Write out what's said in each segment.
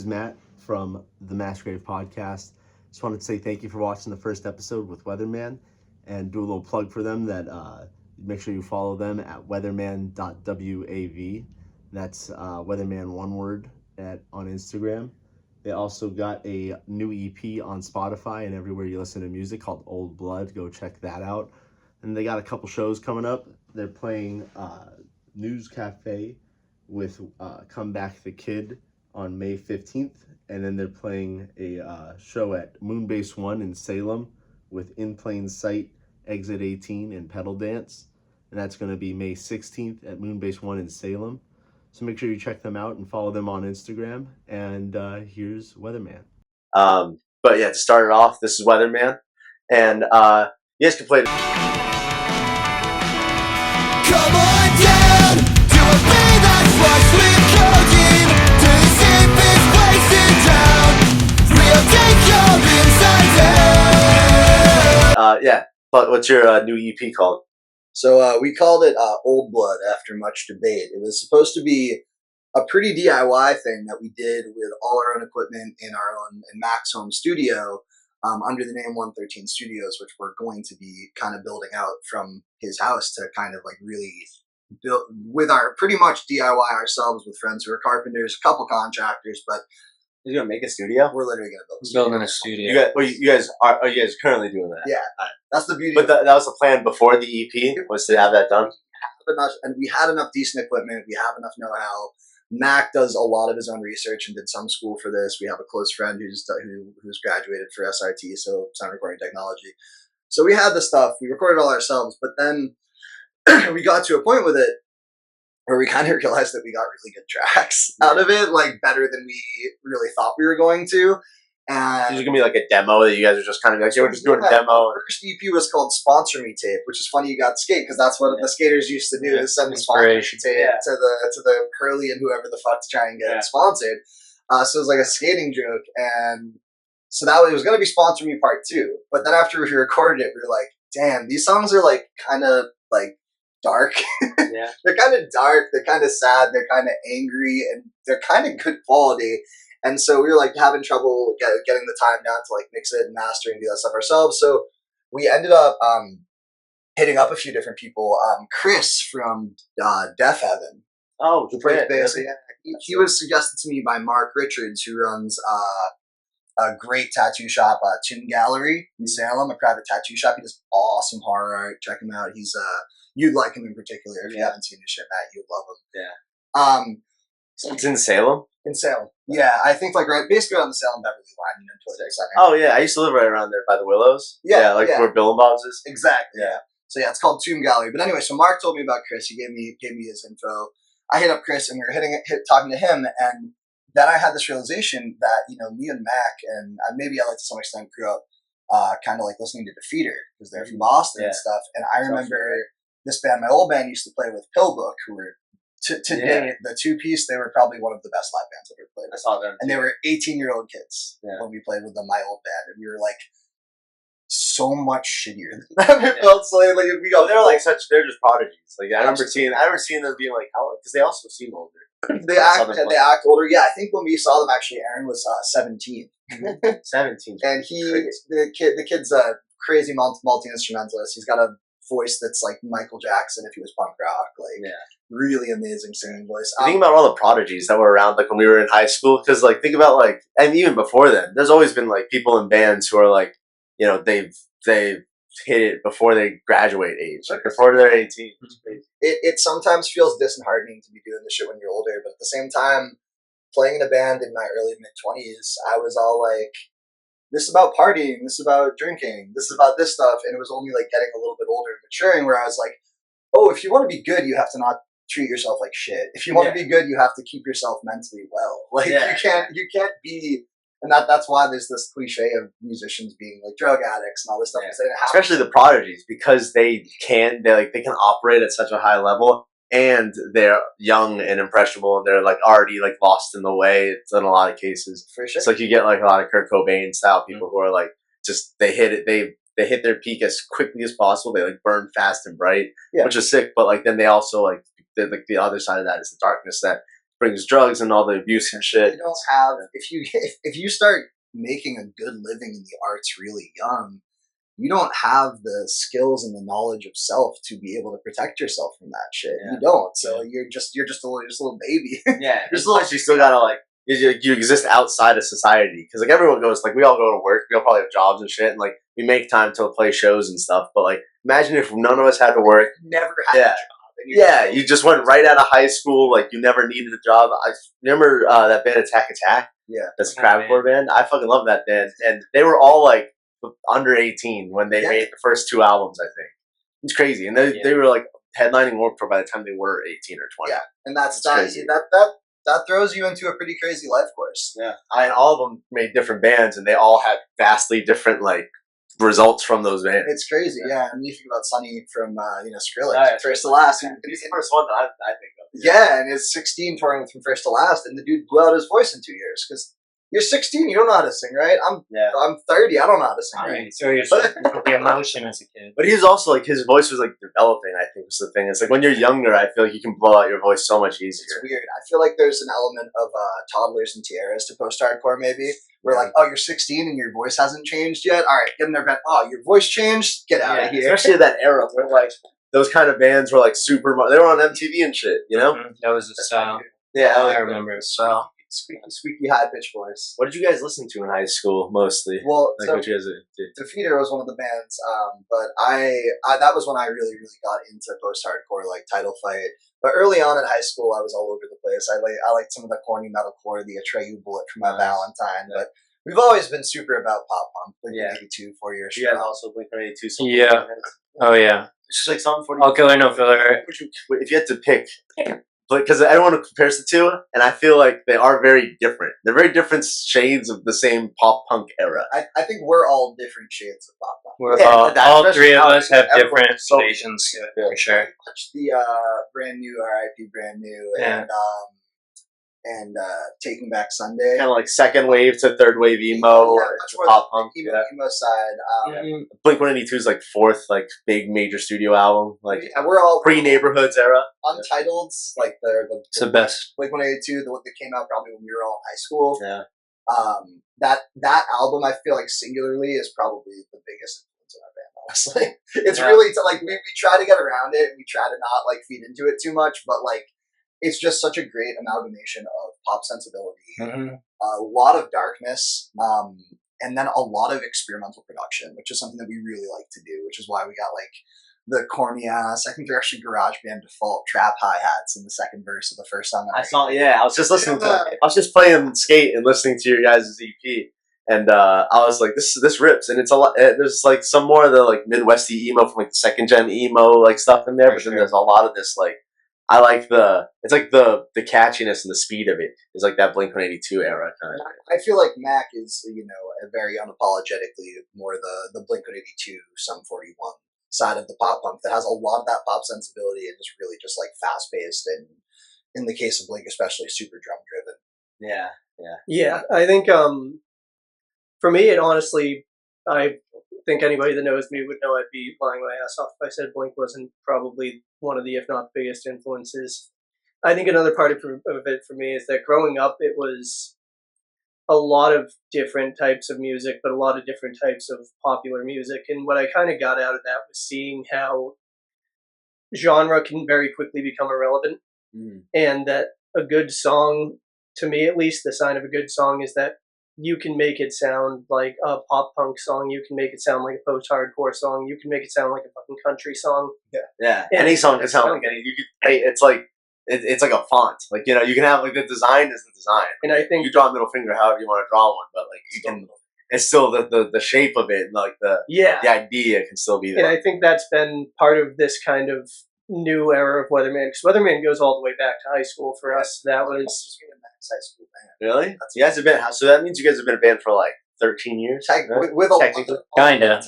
Is Matt from the Massgrave podcast. Just wanted to say thank you for watching the first episode with Weatherman and do a little plug for them that make sure you follow them at weatherman.wav. That's Weatherman one word on Instagram. They also got a new EP on Spotify and everywhere you listen to music called Old Blood. Go check that out. And they got a couple shows coming up. They're playing News Cafe with Come Back the Kid on May 15th, and then they're playing a show at Moonbase 1 in Salem with In Plain Sight, Exit 18, and Pedal Dance, and that's going to be May 16th at Moonbase 1 in Salem. So make sure you check them out and follow them on Instagram, and here's Weatherman. But yeah, to start it off, this is Weatherman, and you guys can play. Come on down to a bay that's washed with codeine, to the safest place in town. We'll take your insides out. Yeah, but what's your new EP called? So we called it Old Blood after much debate. It was supposed to be a pretty DIY thing that we did with all our own equipment in Mac's home studio under the name 113 Studios, which we're going to be kind of building out from his house to kind of like really build with our pretty much DIY ourselves with friends who are carpenters, a couple contractors, but You're gonna make a studio? we're literally going to build a Building studio. a studio. You guys are you guys currently doing that? Yeah, that's the beauty. But of that was the plan before the EP, was to have that done. and we had enough decent equipment. We have enough know-how. Mac does a lot of his own research and did some school for this. We have a close friend who's graduated for SRT, so sound recording technology. So we had the stuff. We recorded all ourselves, but then we got to a point with it where we kind of realized that we got really good tracks out of it, like better than we really thought we were going to. And There's gonna be like a demo that you guys are just kind of like, yeah, we're just doing a demo. The first EP was called Sponsor Me Tape, which is funny you got skate because that's what the skaters used to do, is send the sponsor me tape to the Hurley and whoever the fuck to try and get it sponsored. So it was like a skating joke, and so it was going to be Sponsor Me Part 2. But then after we recorded it, we were like, damn, these songs are like kind of like dark. Yeah. They're kind of dark, they're kind of sad, they're kind of angry, and they're kind of good quality. And so we were like having trouble getting the time down to like mix it and master and do that stuff ourselves. So we ended up hitting up a few different people. Chris from Deaf Heaven, Oh, who plays bass. He was suggested to me by Mark Richards, who runs a great tattoo shop, Toon Gallery in Salem, a private tattoo shop. He does awesome horror art. Check him out. He's you'd like him in particular. If you haven't seen his shit, Matt, you'd love him. Yeah. It's in Salem. In Salem. Yeah, I think like basically on the Salem Beverly line, towards the center. Oh yeah, I used to live right around there by the Willows. Yeah, where Bill and Bob's is. Exactly. Yeah. So yeah, it's called Tomb Gallery. But anyway, so Mark told me about Chris. He gave me his info. I hit up Chris and we were talking to him, and then I had this realization that me and Mac and maybe I like to some extent grew up kind of like listening to Defeater because they're from Boston and stuff. And I remember this band, my old band, used to play with Pillbook, who were today the two-piece. They were probably one of the best live bands I've ever played with. I saw them. And they were 18-year-old kids when we played with them, my old band, and we were like so much shittier than them. It felt so like we go. They're just prodigies. Like I remember seeing them being like, how, because they also seem older. They act older. Yeah, I think when we saw them, actually, Aaron was 17. 17. And the kid's a crazy multi-instrumentalist. He's got a voice that's like Michael Jackson if he was punk rock. Like really amazing singing voice. Think about all the prodigies that were around like when we were in high school, because like think about like, and even before then, there's always been like people in bands who are like, they've hit it before they graduate age, like before they're 18. It sometimes feels disheartening to be doing this shit when you're older, but at the same time, playing in a band in my early mid-20s, I was all like, this is about partying, this is about drinking, this is about this stuff, and it was only like getting a little bit older and maturing where I was like, oh, if you want to be good, you have to not treat yourself like shit. If you want to be good, you have to keep yourself mentally well. Like you can't be, and that's why there's this cliche of musicians being like drug addicts and all this stuff. Especially the prodigies, because they can operate at such a high level, and they're young and impressionable, and they're like already like lost in the way in a lot of cases. For sure. It's like you get like a lot of Kurt Cobain style people who are like just they hit their peak as quickly as possible. They like burn fast and bright, which is sick. But like then they also like the other side of that is the darkness that brings drugs and all the abuse and shit. You don't have if you start making a good living in the arts really young, you don't have the skills and the knowledge of self to be able to protect yourself from that shit. Yeah. You don't. So you're just a little baby. Yeah, just you still gotta like you exist outside of society because like everyone goes like we all go to work, we all probably have jobs and shit, and like we make time to play shows and stuff. But like imagine if none of us had to work. Never had a job. Yeah, you just went right out of high school. Like you never needed a job. I remember that band Attack Attack. Yeah, that's a crowdcore band. I fucking love that band, and they were all like under 18 when they made the first 2 albums. I think it's crazy, and they were like headlining Warped Tour by the time they were 18 or 20. Yeah, and that's crazy. That throws you into a pretty crazy life course. Yeah, and all of them made different bands, and they all had vastly different like results from those bands. It's crazy, yeah. And you think about Sonny from Skrillex, First to Last. He's the first one that I think of. Yeah, and he's 16 touring from First to Last, and the dude blew out his voice in 2 years because you're 16, you don't know how to sing, right? I'm 30, I don't know how to sing, right? So you're the emotion as a kid. But he was also like his voice was like developing. I think was the thing. It's like when you're younger, I feel like you can blow out your voice so much easier. It's weird. I feel like there's an element of toddlers and tiaras to post-hardcore, maybe. Where like, oh, you're 16 and your voice hasn't changed yet. All right, get in their bed. Oh, your voice changed. Get out of here. Especially that era where like those kind of bands were like super. They were on MTV and shit. You know, that was the style. Yeah, I remember. So squeaky high pitched voice. What did you guys listen to in high school mostly? Well, like so what you guys did? Defeater was one of the bands, but I that was when I really got into post hardcore, like Title Fight. But early on in high school, I was all over the place. I liked some of the corny metalcore, the Atreyu Bullet for My Valentine, but we've always been super about pop punk. Blink-182, 4 years. You guys also Blink-182. Yeah. Oh yeah. It's just like something for All Killer No Filler. If you had to pick, because everyone compares the two, and I feel like they are very different. They're very different shades of the same pop punk era. I think we're all different shades of pop punk. We're all 3 of us have different stations for sure. The brand new RIP, brand new, and Taking Back Sunday. Kind of like second wave to third wave emo, pop punk. Emo side. Blink-182 is like fourth like big major studio album. Like we're all pre-Neighborhoods era. Untitled, like it's the best. Blink-182, the one that came out probably when we were all in high school. Yeah. That album I feel like singularly is probably the biggest influence on our band. Honestly, it's really like we try to get around it. We try to not like feed into it too much, but like. It's just such a great amalgamation of pop sensibility, a lot of darkness, and then a lot of experimental production, which is something that we really like to do, which is why we got like the corny ass, I think they're actually GarageBand default trap hi-hats in the second verse of the first song. I was just listening to I was just playing Skate and listening to your guys' EP. And I was like, this rips, and it's a lot. There's like some more of the like Midwesty emo from like the second gen emo like stuff in there, but then there's a lot of this like. I like it's like the catchiness and the speed of it is like that Blink-182 era kind of. I feel like Mac is a very unapologetically more the Blink-182 Sum 41 side of the pop punk that has a lot of that pop sensibility and is really just like fast paced and in the case of Blink especially super drum driven. Yeah. I think for me it honestly I think anybody that knows me would know I'd be lying my ass off if I said Blink wasn't probably one of the, if not the biggest influences. I think another part of it for me is that growing up, it was a lot of different types of music, but a lot of different types of popular music. And what I kind of got out of that was seeing how genre can very quickly become irrelevant. And that a good song, to me at least, the sign of a good song is that you can make it sound like a pop punk song. You can make it sound like a post-hardcore song. You can make it sound like a fucking country song. Yeah. Any song can sound like any. You could. It's like it's like a font. Like you can have like the design is the design. And I think you draw a middle finger however you want to draw one, but like you can. It's still the shape of it, and like the idea can still be there. And I think that's been part of this kind of new era of Weatherman. Because Weatherman goes all the way back to high school for us. That was high school band. Really? You guys have been so that means you guys have been a band for like 13 years? With technically. Kinda.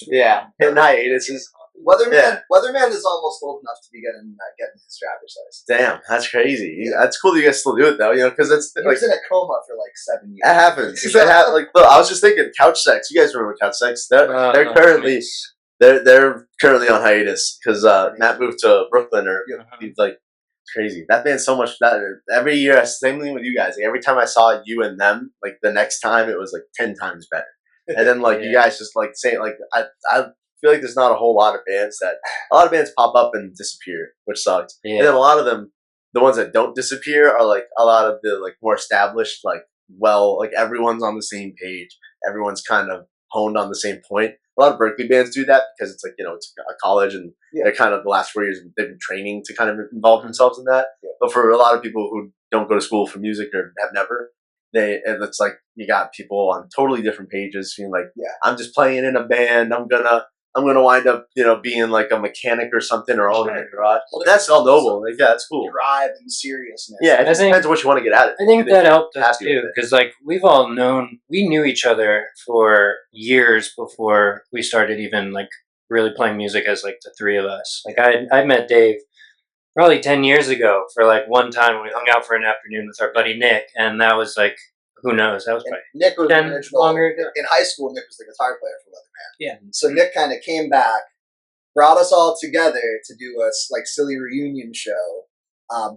Yeah. And hiatuses. Weatherman is almost old enough to be getting his driver's license. Damn, that's crazy. That's cool that you guys still do it though, because it's he was in a coma for like 7 years. It happens. Look, I was just thinking, Couch Sex. You guys remember Couch Sex? They're currently they're currently on hiatus because Matt moved to Brooklyn, or he's like crazy. That band's so much better. Every year, same thing with you guys. Like, every time I saw you and them, like the next time it was like 10 times better. And then like you guys just like say like I feel like there's not a whole lot of bands pop up and disappear, which sucks. Yeah. And then a lot of them, the ones that don't disappear, are like a lot of the like more established, like like everyone's on the same page. Everyone's kind of honed on the same point. A lot of Berkeley bands do that because it's like, it's a college and they're kind of the last 4 years they've been training to kind of involve themselves in that. Yeah. But for a lot of people who don't go to school for music or have never, and it's like you got people on totally different pages feeling like, I'm just playing in a band. I'm gonna wind up, being like a mechanic or something or owning a garage. Well, that's all noble. Like, that's cool. Drive and seriousness. Yeah, it just depends on what you want to get at it. I think that helped us too, because like we knew each other for years before we started even like really playing music as like the three of us. Like I met Dave probably 10 years ago for like one time when we hung out for an afternoon with our buddy Nick, and that was like, who knows? That was probably Nick was 10 the original. longer ago. In high school, Nick was the guitar player for Weatherman. Yeah. So Nick kind of came back, brought us all together to do a like silly reunion show.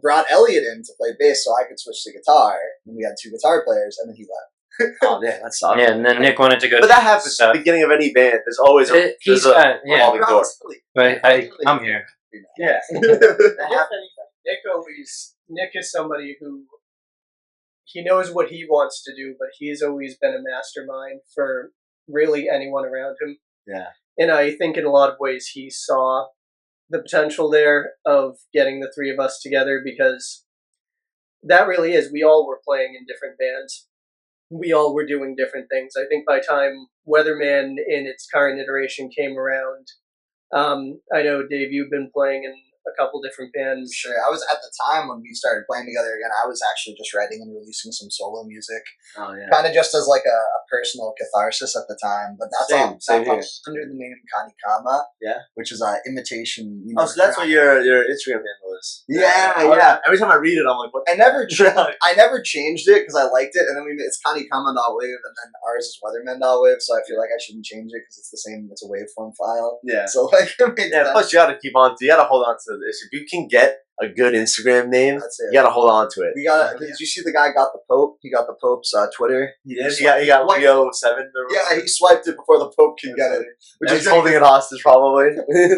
Brought Elliot in to play bass so I could switch to guitar. And we had two guitar players, and then he left. Oh man, that sucks. Yeah, and then Nick wanted to go. But that happens at the beginning of any band. There's always a revolving door. But I'm here. Yeah. Nick is somebody who he knows what he wants to do, but he's always been a mastermind for really anyone around him. Yeah. And I think in a lot of ways he saw the potential there of getting the three of us together, because that really is, we all were playing in different bands. We all were doing different things. I think by the time Weatherman in its current iteration came around, I know, Dave, you've been playing in a couple different bands. Sure. I was at the time when we started playing together again, I was actually just writing and releasing some solo music. Oh, yeah. Kind of just as like a personal catharsis at the time. But that's all Same here. under the name Kanikama. Yeah. Which is imitation. Oh, so that's what your Instagram handle is. Yeah. Every time I read it, I'm like, what? I never changed it because I liked it, and then it's Kanikama.wave, and then ours is Weatherman.wave, so I feel like I shouldn't change it because it's the same. It's a waveform file. Yeah. So like, plus you gotta you gotta hold on to this. If you can get a good Instagram name, you gotta hold on to it. Did you see the guy got the Pope? He got the Pope's Twitter. He did. He got Leo 7. Yeah, he swiped it before the Pope could get it. Which is holding it hostage, probably,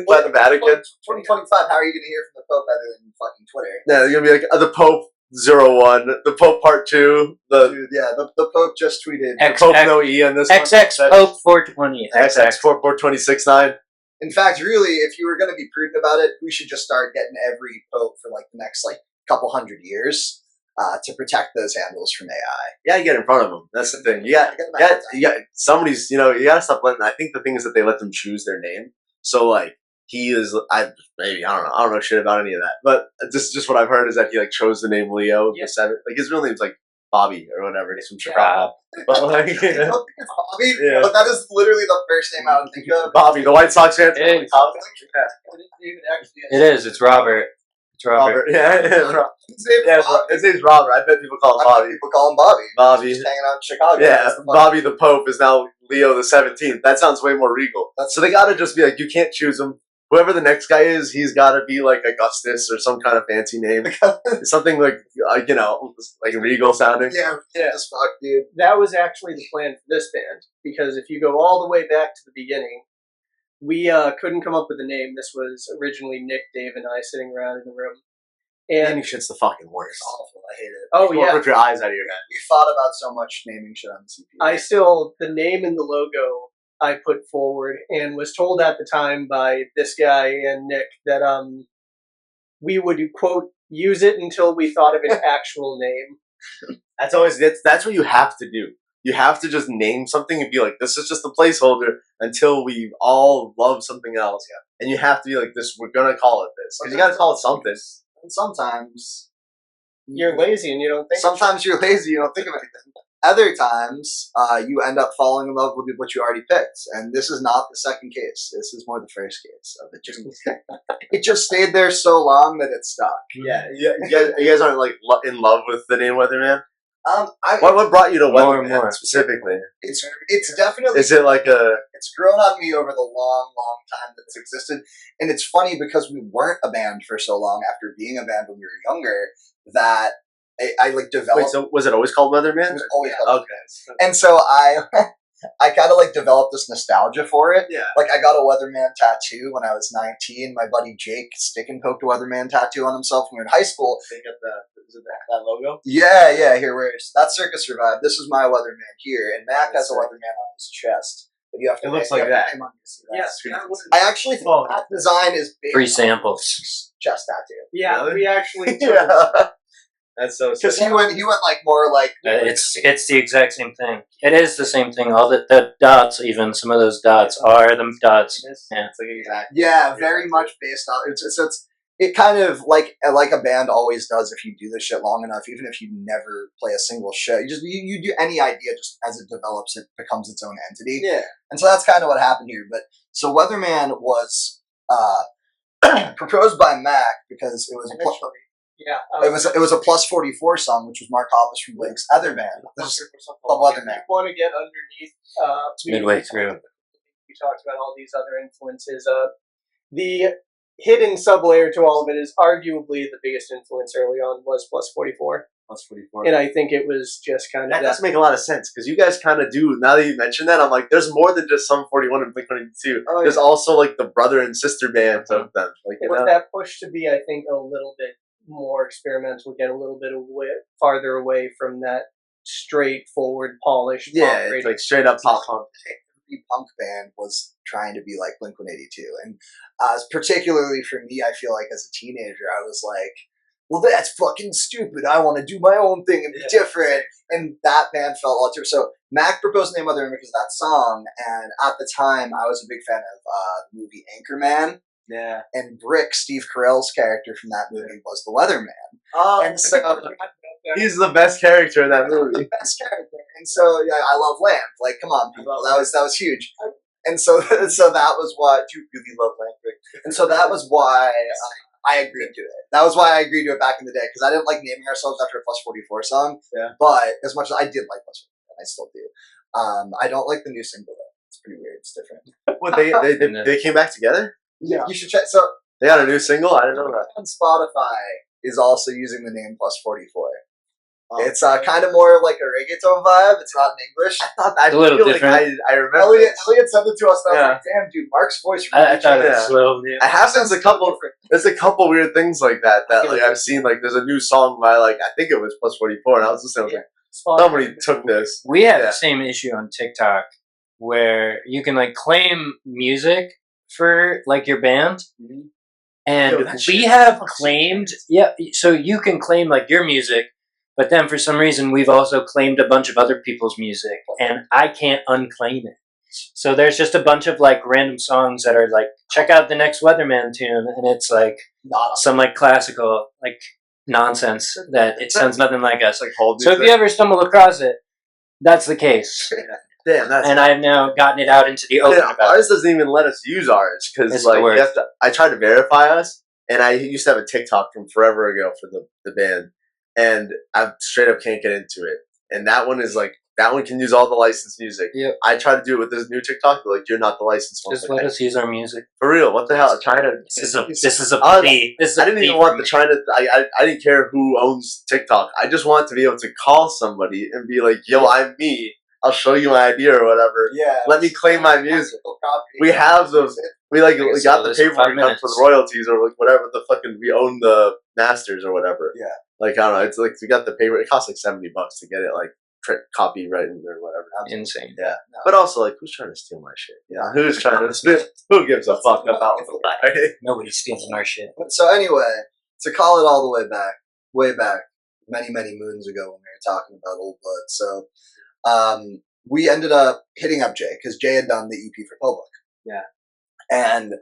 by the Vatican. 2025. How are you gonna hear from the Pope other than fucking Twitter? Yeah, they're gonna be like the Pope 01, the Pope Part 2, the Pope just tweeted. The Pope no E on this XX one. Pope 420. XX 426.9. In fact, really, if you were going to be prudent about it, we should just start getting every Pope for like the next like couple hundred years to protect those handles from AI. You gotta get in front of them. That's the thing. You got somebody's. You gotta stop letting. I think the thing is that they let them choose their name. So like he is. I don't know shit about any of that. But this is just what I've heard is that he like chose the name Leo the 7th. Like his real name's like Bobby or whatever. He's from Chicago. But like, I don't think it's Bobby, but that is literally the first name I would think of. Bobby, the White Sox fan. It is. It's Robert. It's Robert. Yeah. His name's Robert. I bet people call him Bobby. People call him Bobby. Bobby. He's hanging out in Chicago. Yeah, Bobby the Pope is now Leo the 17th. That sounds way more regal. So they gotta just be like, you can't choose him. Whoever the next guy is, he's got to be like Augustus or some kind of fancy name. Something like regal sounding. Yeah, as fuck, dude. That was actually the plan for this band, because if you go all the way back to the beginning, we couldn't come up with a name. This was originally Nick, Dave, and I sitting around in the room. And naming shit's the fucking worst. It's awful. I hate it. Oh, yeah. Rip your eyes out of your head. We thought about so much naming shit on the CP. The name and the logo I put forward, and was told at the time by this guy and Nick that we would, quote, use it until we thought of an actual name. That's what you have to do. You have to just name something and be like, this is just a placeholder until we all love something else. Yeah. And you have to be like, this. We're gonna call it this because you got to call it something. And sometimes you're lazy and you don't think. Sometimes you're lazy, you don't think of anything. Other times, you end up falling in love with what you already picked, and this is not the second case. This is more the first case of it. It just stayed there so long that it stuck. Yeah. You guys aren't like in love with the name Weatherman. What brought you to More and Weatherman more. specifically? It's definitely Is it like a it's grown on me over the long time that it's existed, and it's funny because we weren't a band for so long after being a band when we were younger that I like developed. wait? So was it always called Weatherman? It was always called Okay. And so I kind of like developed this nostalgia for it. Yeah. Like I got a Weatherman tattoo when I was 19. My buddy Jake stick and poked a Weatherman tattoo on himself when we were in high school. They got that logo. Yeah. Here, where's that circus survived? This is my Weatherman here, and Mac has a Weatherman on his chest. But you have to. It looks you like have to that. pay money to see that. Yes, I actually think that design is based Free on samples. his chest tattoo. Yeah, Really? we actually. Yeah. That's so Because sick. he went like more like It's the exact same thing. It is the same thing. All the dots, even some of those dots are the dots. Yeah. It's like exact. yeah, very much based on it's it kind of like a band always does if you do this shit long enough, even if you never play a single show. You do any idea just as it develops, it becomes its own entity. Yeah. And so that's kind of what happened here. But so Weatherman was proposed by Mac because it was Yeah, it was a plus 44 song, which was Mark Hoppus from Blake's other band. This is called Weatherman. want to get underneath. Midway through. We talked about all these other influences. The hidden sublayer to all of it is arguably the biggest influence early on was plus 44, Plus 44. and I think it was just kind of That does make a lot of sense because you guys kind of do. Now that you mention that, I'm like, there's more than just Sum 41 and Blink-182. Oh, There's yeah. also like the brother and sister bands of them. Like, It was that push to be, I think, a little bit more experimental, get a little bit farther away from that straightforward, polished. yeah, pop it's radio. like straight up pop punk. Every punk band was trying to be like Blink-182, and particularly for me, I feel like as a teenager, I was like, well, that's fucking stupid. I want to do my own thing and be different. And that band felt all different. So Mac proposed the name Weatherman because of that song, and at the time, I was a big fan of the movie Anchorman. Yeah. And Brick, Steve Carell's character from that movie, was the Weatherman. Oh, And so he's the best character in that movie. the best character. And so yeah, I love Lamp. Like, come on, people, that was huge. And so that was why you really love Lamp, Brick. And so that was why I agreed to it. That was why I agreed to it back in the day because I didn't like naming ourselves after a plus 44 song. Yeah. But as much as I did like plus 44, I still do. I don't like the new single though. It's pretty weird. It's different. What they came back together? Yeah. You should check. So They got a new single. I didn't know that. on Spotify is also using the name plus 44. Oh. It's kind of more like a reggaeton vibe. It's not in English. I thought I It's a little feel different. Like I remember. Elliot sent it to us. And I Yeah. was like, damn, dude, Mark's voice. I Really thought it changed. was a little new. It happens a couple. There's a couple weird things like that like I've seen. Like there's a new song by like I think it was plus 44, and I was listening. I was like, somebody took this. We have Yeah. the same issue on TikTok where you can like claim music for like your band. And Yo, that we shit have sucks. claimed, yeah, so you can claim like your music, but then for some reason we've also claimed a bunch of other people's music, and I can't unclaim it. So there's just a bunch of like random songs that are like, check out the next Weatherman tune, and it's like Not some like classical like nonsense that it sounds nothing like us. It's like hold. So if you ever stumble across it, that's the case. damn, that's And I've now gotten it out into the open yeah, about it. ours doesn't even let us use ours because It's like the worst. you have to. I tried to verify us, and I used to have a TikTok from forever ago for the band, and I straight up can't get into it. And that one is like that one can use all the licensed music. Yep. I tried to do it with this new TikTok, but like you're not the licensed one. Just let us use our music. For real, what the hell? China. This is a I- plea. This is a I didn't plea even want from the China. I didn't care who owns TikTok. I just want to be able to call somebody and be like, "Yo, I'm me. I'll show you my idea or whatever. Yeah. Let me claim my music." Copy. We have those. We like we So got the this is 5 paperwork done minutes. for the royalties or like whatever the fucking we own the masters or whatever. Yeah. Like I don't know. It's like we got the paper. It costs like $70 to get it like copyrighted or whatever. insane. Yeah. But also like who's trying to steal my shit? Yeah. Who's trying to steal? Who gives a fuck about it? Nobody's stealing our shit. So anyway, to call it all the way back, many moons ago when we were talking about Old Blood. So we ended up hitting up Jay because Jay had done the EP for Public. Yeah. And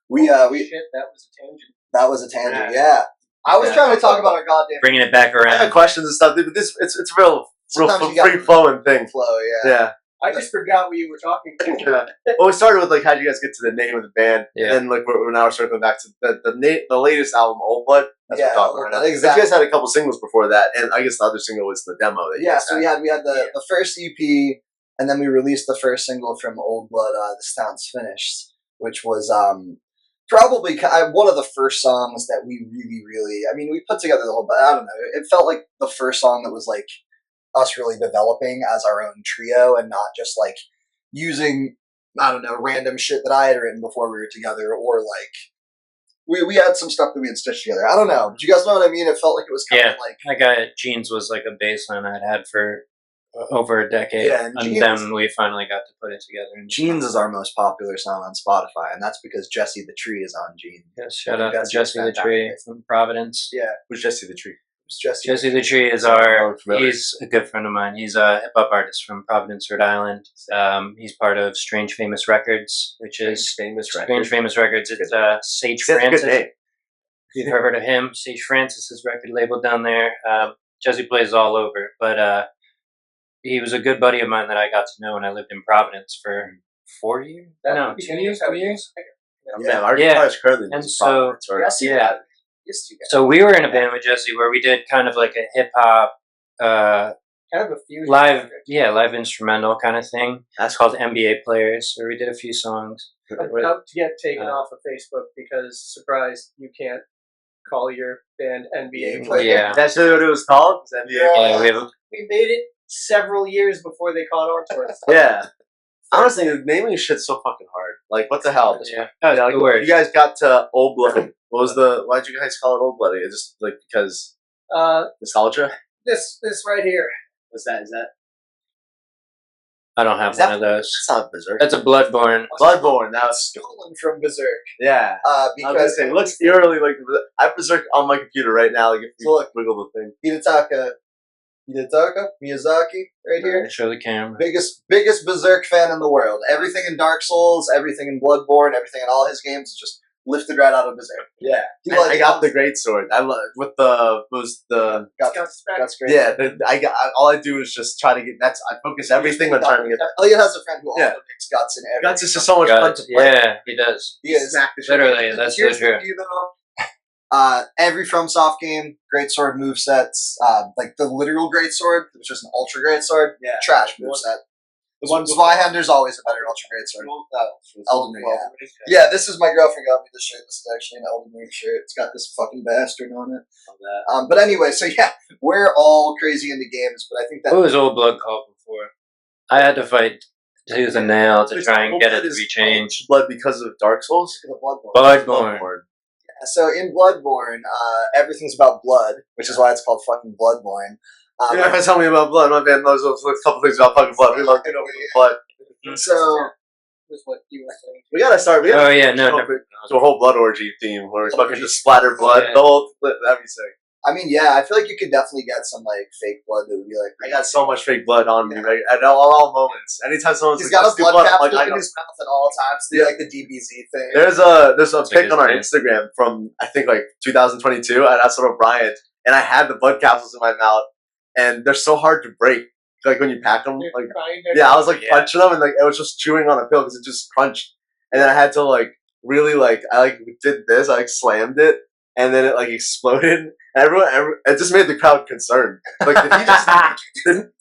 we Shit, that was a tangent. that was a tangent. Yeah. I was trying to talk about our goddamn Bringing it back I had around. questions and stuff, but this it's real Sometimes you free gotta flowing thing. flow. Yeah. Yeah. I just forgot what you were talking about. Well, we started with like how did you guys get to the name of the band, Yeah. and then like we're now circling back to the latest album, Old Blood. That's what we're talking Old about. Blood, Now. exactly. You guys had a couple singles before that, and I guess the other single was the demo. That you Yeah, guys so had. we had the first EP, and then we released the first single from Old Blood, "This Town's Finished," which was probably one of the first songs that we really. I mean, we put together the whole, but I don't know. It felt like the first song that was like us really developing as our own trio, and not just like using, I don't know, random shit that I had written before we were together, or like we had some stuff that we had stitched together. I don't know. Do you guys know what I mean? It felt like it was kind of like That guy Jeans was like a bass line I'd had for over a decade, Yeah, and and Jeans- then we finally got to put it together. Jeans is our most popular song on Spotify, and that's because Jesse the Tree is on Jeans. Yes, shout out to Jesse Jesse was the Tree fantastic. from Providence. Yeah, Who's Jesse the Tree? it was Jesse. Jesse the Tree is he's a good friend of mine. He's a hip hop artist from Providence, Rhode Island. He's part of Strange Famous Records, which is Famous Strange Famous Records. It's Sage That's a Francis. good name. If you've heard of him, Sage Francis's record label down there. Jesse plays all over, but he was a good buddy of mine that I got to know when I lived in Providence for 4 years. No, 2 years, 3 years. Man, our Yeah. guitarist currently And lives in so- Providence, or- Jesse, Yeah. Yes, you guys. So we were in a band with Jesse where we did kind of like a hip hop, Kind of a few live instrumental kind of thing. That's It's called NBA Players, where we did a few songs. about to get taken Uh, off of Facebook because, surprise, you can't call your band NBA. Player. Yeah, That's really what it was called. It's NBA. yeah, we have We made it several years before they caught on to us. Yeah. Honestly, naming shit's so fucking hard. Like, what the hell? yeah. Yeah, like, The word. you guys got to Old Blood. Why'd you guys call it Old Blood? It's just like because nostalgia? This right here. Is that? I don't have Is one that- of those. It's not Berserk. That's a Bloodborne. Bloodborne. That was Stolen from Berserk. yeah. I was gonna Because say, it looks eerily like I have Berserk on my computer right now. Like if you Look. wiggle the thing. Hidetaka Miyazaki right here. Show the camera. Biggest Berserk fan in the world. Everything in Dark Souls, everything in Bloodborne, everything in all his games is just lifted right out of Berserk. Yeah. He And like- I got the great sword. I love with the That's great. yeah. All I do is just try to get. I focus everything on trying to get. Elliot has a friend who Yeah. also makes guts in every. Guts is just so much fun God, to play. yeah, he does. He is. Smack the shit. Literally, that's so Here's true. the thing, though. Every FromSoft game, great sword movesets. Like the literal great sword, which is an ultra great sword. Yeah. Trash moveset. The one Zweihander's always a better ultra great sword. Elden Ring. Yeah, this is my girlfriend got me this shirt. This is actually an Elden Ring shirt. It's got this fucking bastard on it. But anyway, so yeah, we're all crazy into games, but I think that What was Old Blood called before? I had to fight tooth and nail to try and get it to be changed. Blood because of Dark Souls. the Bloodborne. Bloodborne. So in Bloodborne, everything's about blood, which is why it's called fucking Bloodborne. You're not gonna tell me about blood. My band knows a couple things about fucking blood. We love to know blood. So Was what you were saying. We gotta start. We Oh gotta yeah, no, do never. a whole blood orgy theme where we fucking just splatter blood. Yeah. The whole that'd be sick. I mean, yeah, I feel like you could definitely get some like fake blood that would be like. I got so much fake blood on me, right? At all moments. Anytime someone's He's like, got a "Let's do blood I'm capsule like, in I his mouth at all times. Do like the DBZ thing. There's a Like pic his on our name. Instagram from I think like 2022. I asked O'Brien, and I had the blood capsules in my mouth, and they're so hard to break. Like when you pack them, like yeah, I was like Yeah. punching them, and like I was just chewing on a pill because it just crunched, and then I had to like really like I like did this, I like slammed it, and then it like exploded. And everyone, it just made the crowd concerned. Like did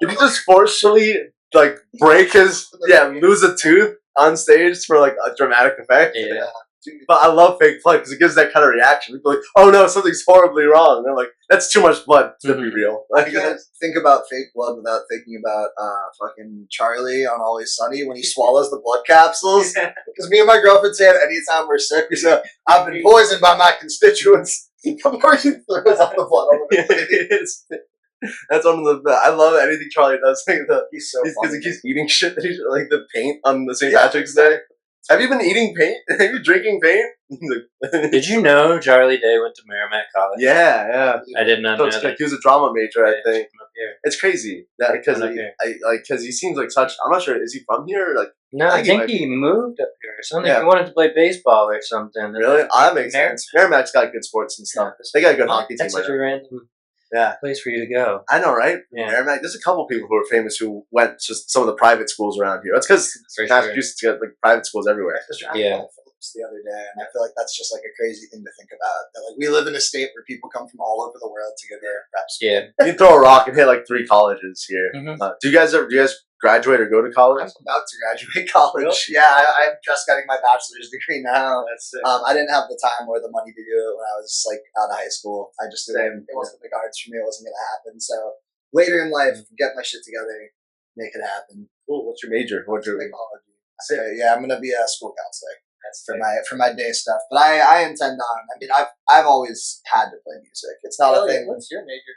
he just forcefully like break his lose a tooth on stage for like a dramatic effect? Yeah. But I love fake blood because it gives that kind of reaction. People are like, oh no, something's horribly wrong. And they're like, that's too much blood to be real. I Like, can't think about fake blood without thinking about fucking Charlie on Always Sunny when he swallows the blood capsules. Because me and my girlfriend say it anytime we're sick. We say, I've been poisoned by my constituents. Before he throws out the blood on the it's, that's one of the. I love anything Charlie does. Like He's so because funny. he keeps eating shit that he's like the paint on the St. Patrick's Day. Have you been eating paint? Have you drinking paint? Did you know Charlie Day went to Merrimack College? yeah. I did not know So that. he was a drama major, I Yeah, think. come up here. It's crazy that because Come up here. because he seems like such. I'm not sure. Is he from here? Or like No, I I think think he he moved up here or something. Yeah. He wanted to play baseball or something. really? That makes sense. Merrimack's got good sports and stuff. They got a good hockey team. That's Right such a random. Yeah. place for you to go. I know, right? Yeah. Merrimack. There's a couple people who are famous who went to some of the private schools around here. That's because For sure. Massachusetts got like private schools everywhere. Yeah. The other day, and I feel like that's just like a crazy thing to think about. That like we live in a state where people come from all over the world to go to prep school. Yeah. You can throw a rock and hit like 3 colleges here. Mhm. Do you guys graduate or go to college? I'm about to graduate college. Yeah, I'm just getting my bachelor's degree now. That's it. I didn't have the time or the money to do it when I was like out of high school. I just didn't. It wasn't the cards for me. It wasn't going to happen. So later in life, get my shit together, make it happen. Cool. What's your major? What's your Psychology. So, yeah, I'm going to be a school counselor. For my day stuff, but I intend on. I mean, I've always had to play music. It's not a thing. What's your major?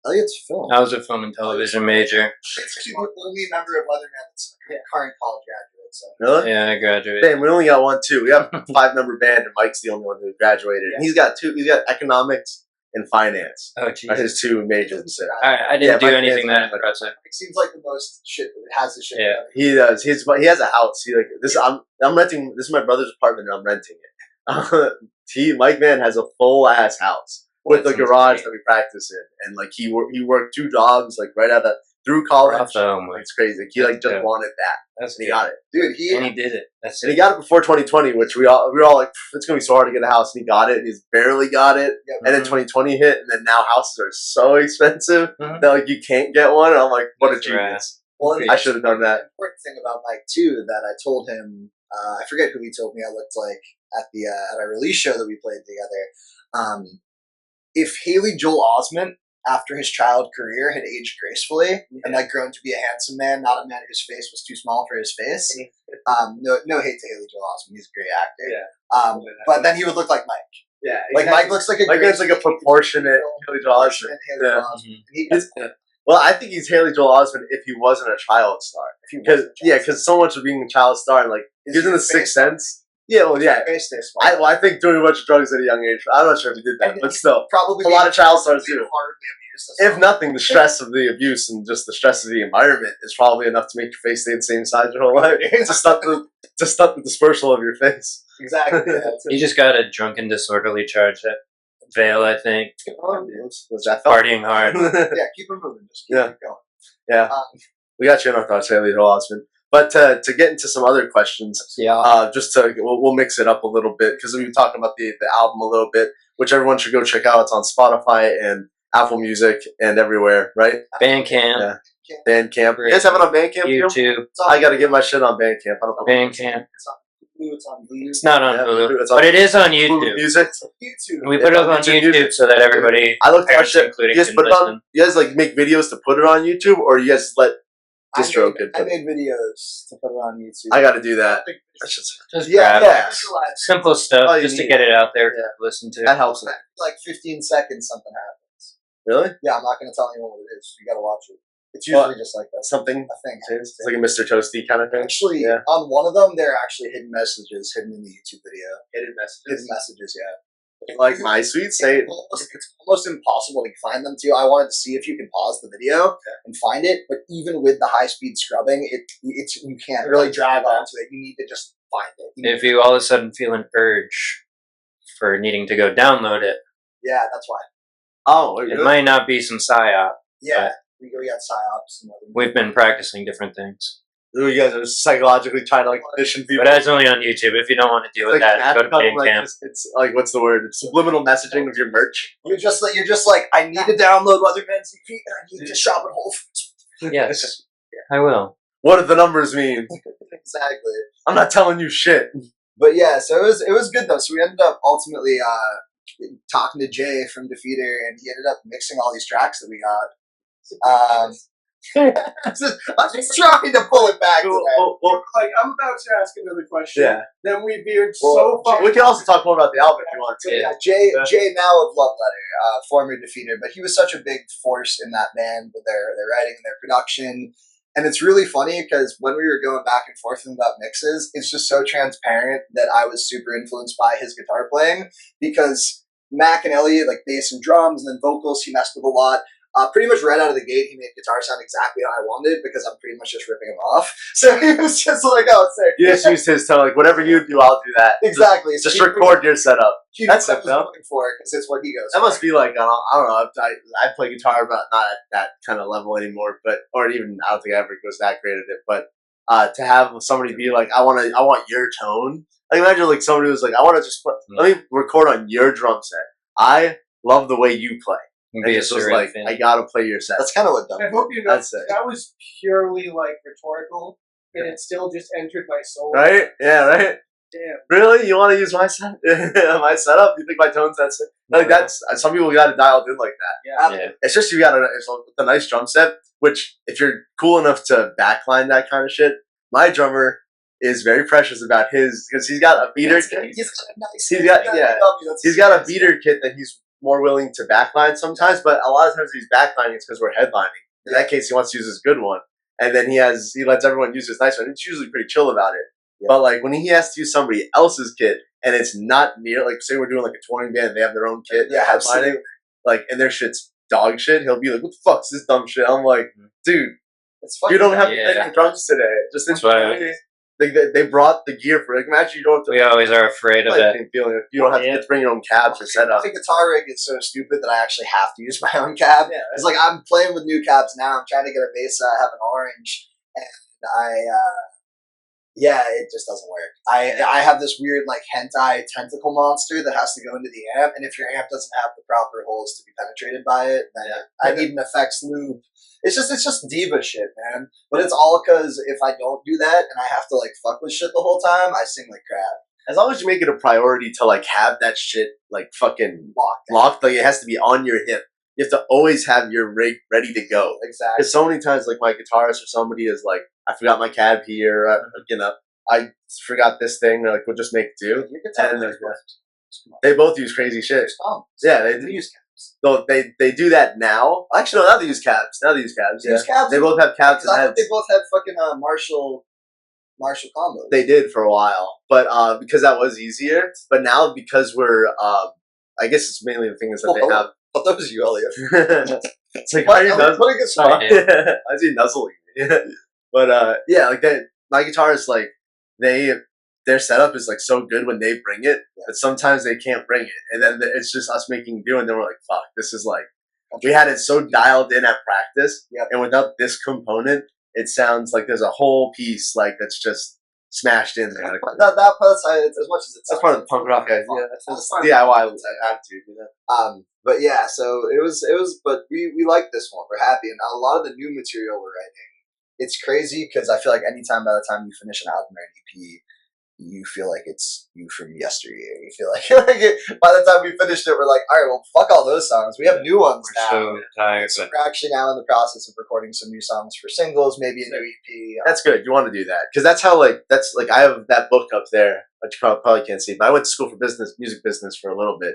Elliot's film. I was a film and television major. It's actually the only member of Weatherman that's a current college graduate. So. Really? Yeah, I graduated. Damn, we only got one too. We have a 5-member band, and Mike's the only one who graduated. And he's got 2. He's got economics and finance. Oh, Are jeez. his 2 majors. I didn't do my anything dad's- that impressive. It seems like the most shit. It has the shit. Yeah. He does. He has a house. He like this. I'm renting. This is my brother's apartment, and I'm renting it. Mike Van has a full ass house with That a sounds garage great. that we practice in, and like he worked 2 jobs like right out of through college. Oh my, It's crazy. Like, he like just Yeah. wanted that, that's and he got it. Dude, And he did it. That's And it. he got it before 2020, which we were all like, it's gonna be so hard to get a house, and he got it. And he's barely got it, and then Mhm. 2020 hit, and then now houses are so expensive Mhm. that like you can't get one. And I'm like, what a That's right. genius! well, I should have done that. The important thing about Mike too that I told him. I forget who he told me I looked like at the at our release show that we played together. If Haley Joel Osment, after his child career, had aged gracefully and like grown to be a handsome man, not a man whose face was too small for his face. No hate to Haley Joel Osment, he's a great actor. Yeah. But then he would look like Mike. Yeah. Like Mike looks like a Like it's like a proportionate Haley Joel Osment. proportionate Haley Yeah. Joel Osment. Mhm. He It's- Well, I think he's Haley Joel Osment if he wasn't a child star. Because so much of being a child star and like he was in the Sixth Sense. Yeah, well, yeah. Face stays small. I think doing a bunch of drugs at a young age. I'm not sure if he did that, And but still, probably a lot of child stars do. horribly abused as If well. nothing, the stress of the abuse and just the stress of the environment is probably enough to make your face stay the same size your whole life. to stunt the dispersal of your face. Exactly. Yeah, He just got a drunken disorderly charge at Vale, I think. Was that felt? Partying hard. yeah, keep it moving. Just keep Yeah. it going. Yeah. Um, We got you in our thoughts, Haley Joel Osment. But to get into some other questions, Yeah. we'll mix it up a little bit because we were talking about the album a little bit, which everyone should go check out. It's on Spotify and Apple Music and everywhere, right? Bandcamp, Yeah. Bandcamp. You guys have it on Bandcamp? too? YouTube, I got to get my shit on Bandcamp. I don't know. Bandcamp. It's on Hulu, it's on Hulu. It's not on Yeah, Hulu, it's on but it is on Hulu YouTube. Music. YouTube. We put it Yeah, up on YouTube YouTube Music. so that everybody, I looked at parents shit. including, You guys can put it listen. on. You guys like make videos to put it on YouTube, or you guys let distro could I put it? made videos to put it on YouTube. I got to do that. That's just Just yeah, grab yeah. it. Simple stuff, All you just to need. get it out there to Yeah. listen to. that helps. Like 15 seconds, something happens. Really? Yeah, I'm not going to tell anyone what it is. You got to watch it. It's usually just like that. Something. A thing. It's like a Mr. Toasty kind of thing. Actually, Yeah. on one of them, there are actually hidden messages hidden in the YouTube video. Hidden Hidden messages, yeah. Like my sweet say. It's almost impossible to find them too. I wanted to see if you can pause the video and find it, but even with the high speed scrubbing, it's you can't really drag onto it. You need to just find it. If you all of a sudden feel an urge for needing to go download it, yeah, that's why. Oh, it might not be some psyop. Yeah, we got psyops and other. We've been practicing different things. you guys are psychologically trying to like condition people. But that's only on YouTube. If you don't want to deal with that, go to Bandcamp. It's like what's the word? It's subliminal messaging of your merch. You're just like I need to download Weatherman's EP and I need to shop at Whole Foods. Yes, I will. What do the numbers mean? Exactly. I'm not telling you shit. But yeah, so it was good though. So we ended up ultimately talking to Jay from Defeater, and he ended up mixing all these tracks that we got. I'm just trying to pull it back. Like, I'm about to ask another question. Yeah. Then we veered Well, so far. we can also talk more about the album if you want to. Yeah. Jay now of Love Letter, former Defeater, but he was such a big force in that band with their writing and their production. And it's really funny because when we were going back and forth about mixes, it's just so transparent that I was super influenced by his guitar playing because Mac and Elliot, like bass and drums and then vocals, he messed with a lot. Pretty much right out of the gate, he made guitar sound exactly how I wanted because I'm pretty much just ripping him off. So he was just like, "Oh, sick." You just used his tone, like whatever you do, I'll do that. Exactly. Just record your setup. He That's that's it, what I was though. looking for because it's what he goes. That for. must be like I don't know. I play guitar, but not at that kind of level anymore. But or even I don't think I ever goes that great at it. But to have somebody be like, I want your tone. Like imagine like somebody was like, I want to just let me record on your drum set. I love the way you play. And Be a just was surreal like, fan. I gotta play your set. That's kind of what I done. hope you know That's it. that was purely like rhetorical, and it still just entered my soul. Right? Yeah, right? Damn. Really? You want to use my set? My setup? You think my tone's that's it? Like that's some people got it dialed in like that. Yeah. Yeah. It's just you got a nice drum set, which if you're cool enough to backline that kind of shit, my drummer is very precious about his because he's got a beater kit. He's nice. He's got a beater kit that he's more willing to backline sometimes, but a lot of times he's backlining it's because we're headlining. In that case, he wants to use his good one, and then he lets everyone use his nice one. It's usually pretty chill about it. Yeah. But like when he has to use somebody else's kit and it's not near, like say we're doing like a touring band, and they have their own kit, Yeah, headlining, absolutely. like and their shit's dog shit. He'll be like, "What the fuck's this dumb shit?" I'm like, "Dude, It's you don't have Yeah. to play the drums today. Just That's why enjoy." They brought the gear for it. Like, imagine you don't have to We always are afraid of play the it. same feeling. You don't have to Yeah. get to bring your own cabs or setup. The guitar rig is so stupid that I actually have to use my own cab. Yeah. It's like I'm playing with new cabs now. I'm trying to get a Mesa. I have an orange, and it just doesn't work. I have this weird like hentai tentacle monster that has to go into the amp, and if your amp doesn't have the proper holes to be penetrated by it, then I need an effects loop. It's just diva shit, man. But it's all because if I don't do that and I have to like fuck with shit the whole time, I sing like crap. As long as you make it a priority to like have that shit like fucking Locked. locked, like it has to be on your hip. You have to always have your rig ready to go. Exactly. Because so many times, like my guitarist or somebody is like, I forgot my cab here. I forgot this thing. Or, like we'll just make do. Your guitar And players, they both use crazy shit. Tom. Yeah, they do. use cabs. So they do that now. Actually, no, now they use cabs. Now they use cabs. They use cabs? They both have cabs I and thought heads. they both had fucking Marshall combos. They did for a while, but because that was easier. But now because we're, I guess it's mainly the thing is that they have. I thought that was you, Elliot. It's like how you nuzzling? What a good song. Yeah. I see nuzzling. But yeah, like that. My guitarists like their setup is like so good when they bring it, but sometimes they can't bring it, and then it's just us making do, and then we're like, fuck, this is like we had it so dialed in at practice, Yep. and without this component, it sounds like there's a whole piece like that's just smashed in there. Like, That part's as much as it's that's part of the punk rock idea. fun. That's That's the DIY attitude, you know. But yeah, so it was, but we like this one. We're happy, and a lot of the new material we're writing, it's crazy because I feel like anytime by the time you finish an album or an EP, you feel like it's you from yesteryear. You feel like by the time we finished it, we're like, all right, well, fuck all those songs. We have new ones We're now. so tired, So but we're actually now in the process of recording some new songs for singles, maybe a new EP. That's good. You want to do that because that's how that's I have that book up there, which you probably can't see. But I went to school for music business for a little bit,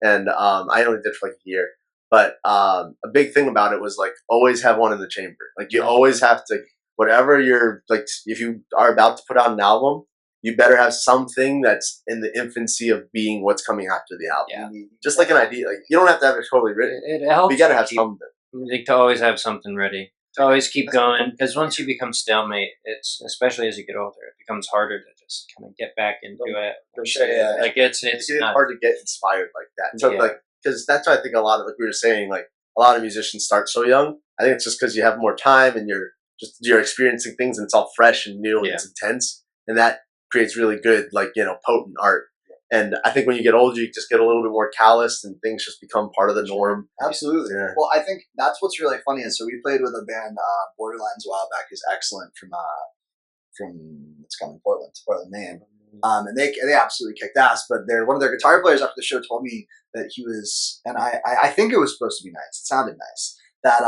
and I only did for like a year. But a big thing about it was like always have one in the chamber. Like you always have to, whatever you're like, if you are about to put out an album, you better have something that's in the infancy of being what's coming after the album. Yeah. Just like an idea. Like you don't have to have it totally written. it helps. But you gotta have keep, something. like, to always have something ready. To always keep going, because once you become stalemate, it's especially as you get older, it becomes harder to just kind of get back into it. For sure, yeah. Like it's It's not, hard to get inspired like that. So Yeah. like, because that's why I think a lot of, like we were saying, like a lot of musicians start so young. I think it's just because you have more time and you're experiencing things and it's all fresh and new and Yeah. it's intense, and that creates really good, like, potent art. And I think when you get older, you just get a little bit more calloused and things just become part of the norm. Absolutely. Yeah. Well, I think that's what's really funny is so we played with a band, Borderlines, a while back, who's excellent from it's coming Portland, Maine. And they absolutely kicked ass. But one of their guitar players after the show told me that he was, and I think it was supposed to be nice. It sounded nice. That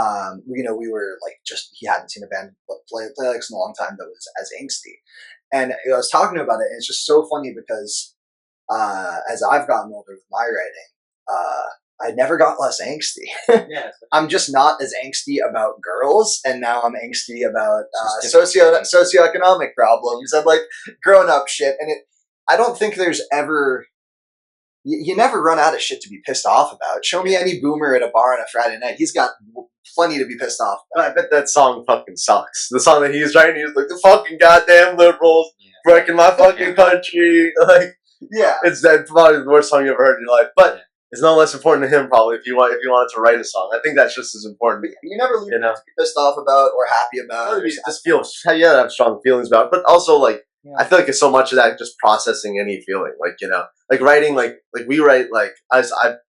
we were like he hadn't seen a band play like this in a long time that was as angsty. And I was talking about it, and it's just so funny because as I've gotten older with my writing, I never got less angsty. Yeah. I'm just not as angsty about girls, and now I'm angsty about Just different socioeconomic problems and like grown up shit. And I don't think there's ever you never run out of shit to be pissed off about. Show me any boomer at a bar on a Friday night. He's got plenty to be pissed off about. I bet that song fucking sucks. The song that he's writing, he's like, the fucking goddamn liberals wrecking my fucking country. Like, Yeah. it's probably the worst song you ever heard in your life. But it's no less important to him, probably, if you wanted to write a song. I think that's just as important. You never leave to be pissed off about or happy about. You just feel, you gotta have strong feelings about it. But also, like, I feel like it's so much of that just processing any feeling. Like, you know, like writing, like we write, like, I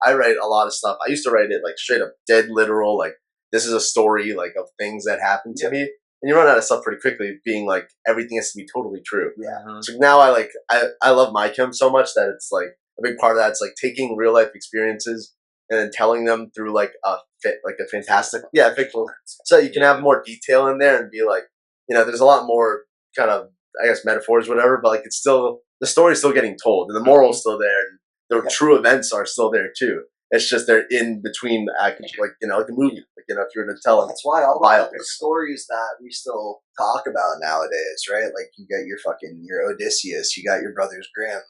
write a lot of stuff. I used to write it, like, straight up dead literal, like, this is a story, like, of things that happened to me. And you run out of stuff pretty quickly, being like, everything has to be totally true. Yeah. So now I love my chem so much that it's like, a big part of that is like taking real life experiences and then telling them through like a fantastic, fictional, so you can have more detail in there and be like, you know, there's a lot more kind of, I guess, metaphors, whatever, but like it's still, the story's still getting told and the moral's still there and the true events are still there too. It's just they're in between the act, like, you know, like a movie, like, you know, if you were to tell that's why all the stories that we still talk about nowadays, right? Like you got your Odysseus, you got your Brothers Grimm.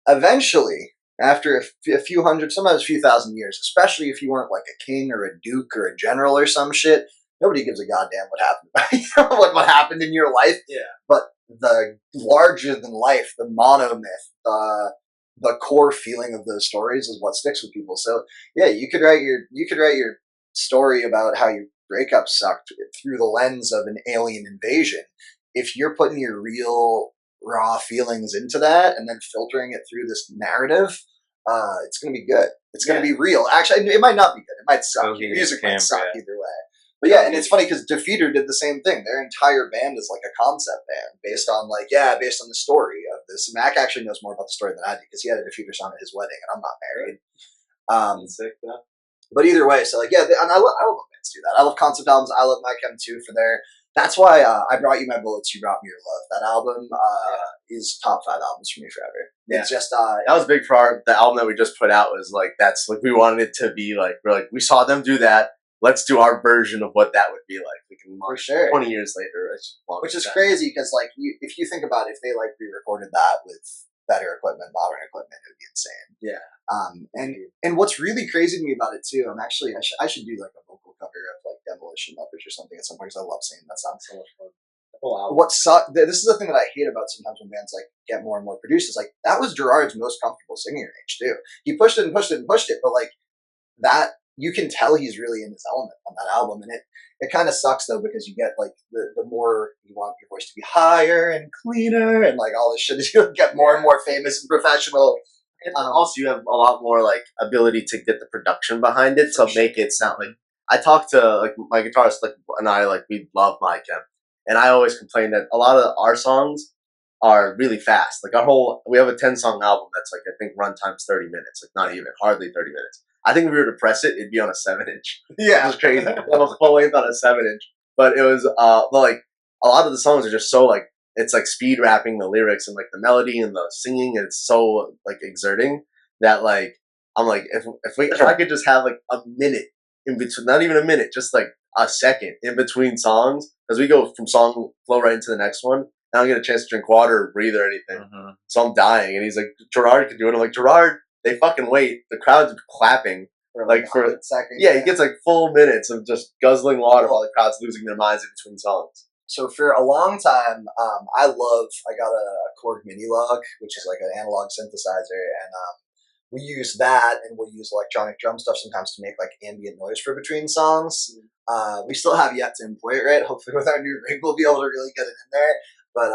Eventually, after a few hundred, sometimes a few thousand years, especially if you weren't like a king or a duke or a general or some shit, nobody gives a goddamn what happened. What happened in your life. Yeah. But the larger than life, the monomyth, the core feeling of those stories is what sticks with people. So yeah, you could write your story about how your breakup sucked through the lens of an alien invasion. If you're putting your real raw feelings into that and then filtering it through this narrative, it's going to be good. It's going to be real. Actually, it might not be good. It might suck. Music might suck either way. But yeah, and it's funny because Defeater did the same thing. Their entire band is like a concept band based on the story of this. Mac actually knows more about the story than I do because he had a Defeater song at his wedding and I'm not married. Sick, though. But either way, so like, yeah, and I love bands do that. I love concept albums. I love My Chem too for their. That's why I Brought You My Bullets, You Brought Me Your Love. That album is top 5 albums for me forever. Yeah. It's just that was big for the album that we just put out. Was like, that's like, we wanted it to be like, we're like, we saw them do that. Let's do our version of what that would be like. We can for sure 20 years later, which is crazy because like if you think about it, if they like re-recorded that with better equipment, modern equipment, it would be insane. Yeah. And what's really crazy to me about it too, I should do like a vocal cover of like Demolition Lovers or something at some point because I love singing that song. So much fun. What sucks? This is the thing that I hate about sometimes when bands like get more and more produced. Is like that was Gerard's most comfortable singing range too. He pushed it and pushed it and pushed it, but like that, you can tell he's really in his element on that album, and it kind of sucks though because you get like the more you want your voice to be higher and cleaner and like all this shit, you get more and more famous and professional. And also, you have a lot more like ability to get the production behind it to make it sound like. I talked to like my guitarist, like, and I like we love My Chem, and I always complain that a lot of our songs are really fast. Like we have a 10-song album that's like I think runtime's 30 minutes, like not even hardly 30 minutes. I think if we were to press it, it'd be on a 7-inch. Yeah, it was crazy. It was full length on a 7-inch, but it was like a lot of the songs are just so like. It's like speed rapping the lyrics and like the melody and the singing, and it's so like exerting that like I'm like if I could just have like a minute in between, not even a minute, just like a second in between songs, because we go from song flow right into the next one. I don't get a chance to drink water or breathe or anything, so I'm dying. And he's like, Gerard can do it. I'm like, Gerard, they fucking wait. The crowd's clapping for a second. Yeah, he gets like full minutes of just guzzling water while the crowd's losing their minds in between songs. So for a long time, I got a Korg Mini Log, which is like an analog synthesizer, and we use that, and we'll use electronic drum stuff sometimes to make like ambient noise for between songs. We still have yet to employ it right. Hopefully with our new rig, we'll be able to really get it in there. But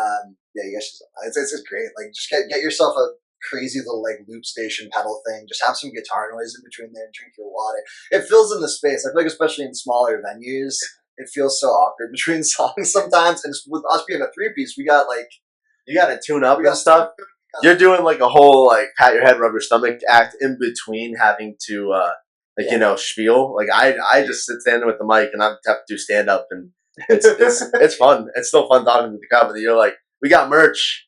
yeah, you guys should, it's great. Like just get yourself a crazy little like loop station pedal thing. Just have some guitar noise in between there and drink your water. It fills in the space. I feel like especially in smaller venues, it feels so awkward between songs sometimes. And with us being a 3-piece, we got like you got to tune up and stuff. You're doing like a whole like pat your head, rub your stomach act in between having to you know, spiel. Like I just stand there with the mic and I have to do stand up, and it's fun. It's still fun talking to the crowd. But you're like, we got merch.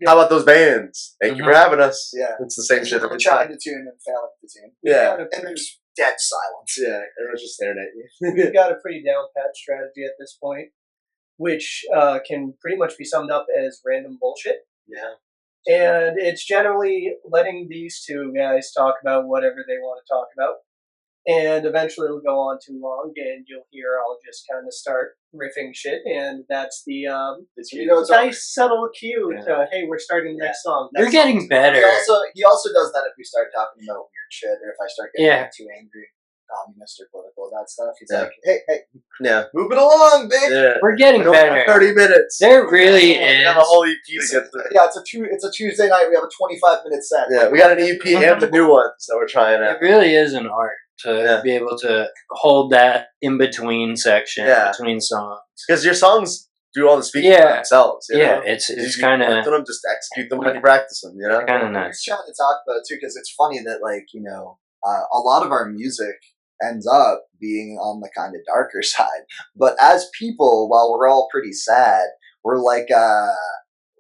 How about those bands? Thank you for having us. Yeah, it's the same shit. We're trying to tune and failing to tune. Yeah, and there's dead silence. Yeah, everyone's just staring at you. We've got a pretty down pat strategy at this point, which can pretty much be summed up as random bullshit. Yeah. And it's generally letting these two guys talk about whatever they want to talk about. And eventually it'll go on too long, and you'll hear I'll just kind of start riffing shit, and that's the it's nice subtle cue. Yeah. Hey, we're starting the next song. You're getting better. He also does that if we start talking about weird shit, or if I start getting Yeah. too angry, communist or political, that stuff. He's Yeah. like, hey, Yeah. move it along, bitch. Yeah. We're getting We only have better. 30 minutes. There really We have is. a whole EP to get through. Yeah, it's a Tuesday night. We have a 25-minute set. Yeah, we got an EP and the new ones that we're trying out. It really is an art to Yeah. be able to hold that in between section between songs. Because your songs do all the speaking Yeah. for themselves. You Yeah, know? it's You kind work of on them, just execute them when you practice them. You know. kind of We're nice. trying to talk about it too, because it's funny that a lot of our music ends up being on the kind of darker side. But as people, while we're all pretty sad, we're like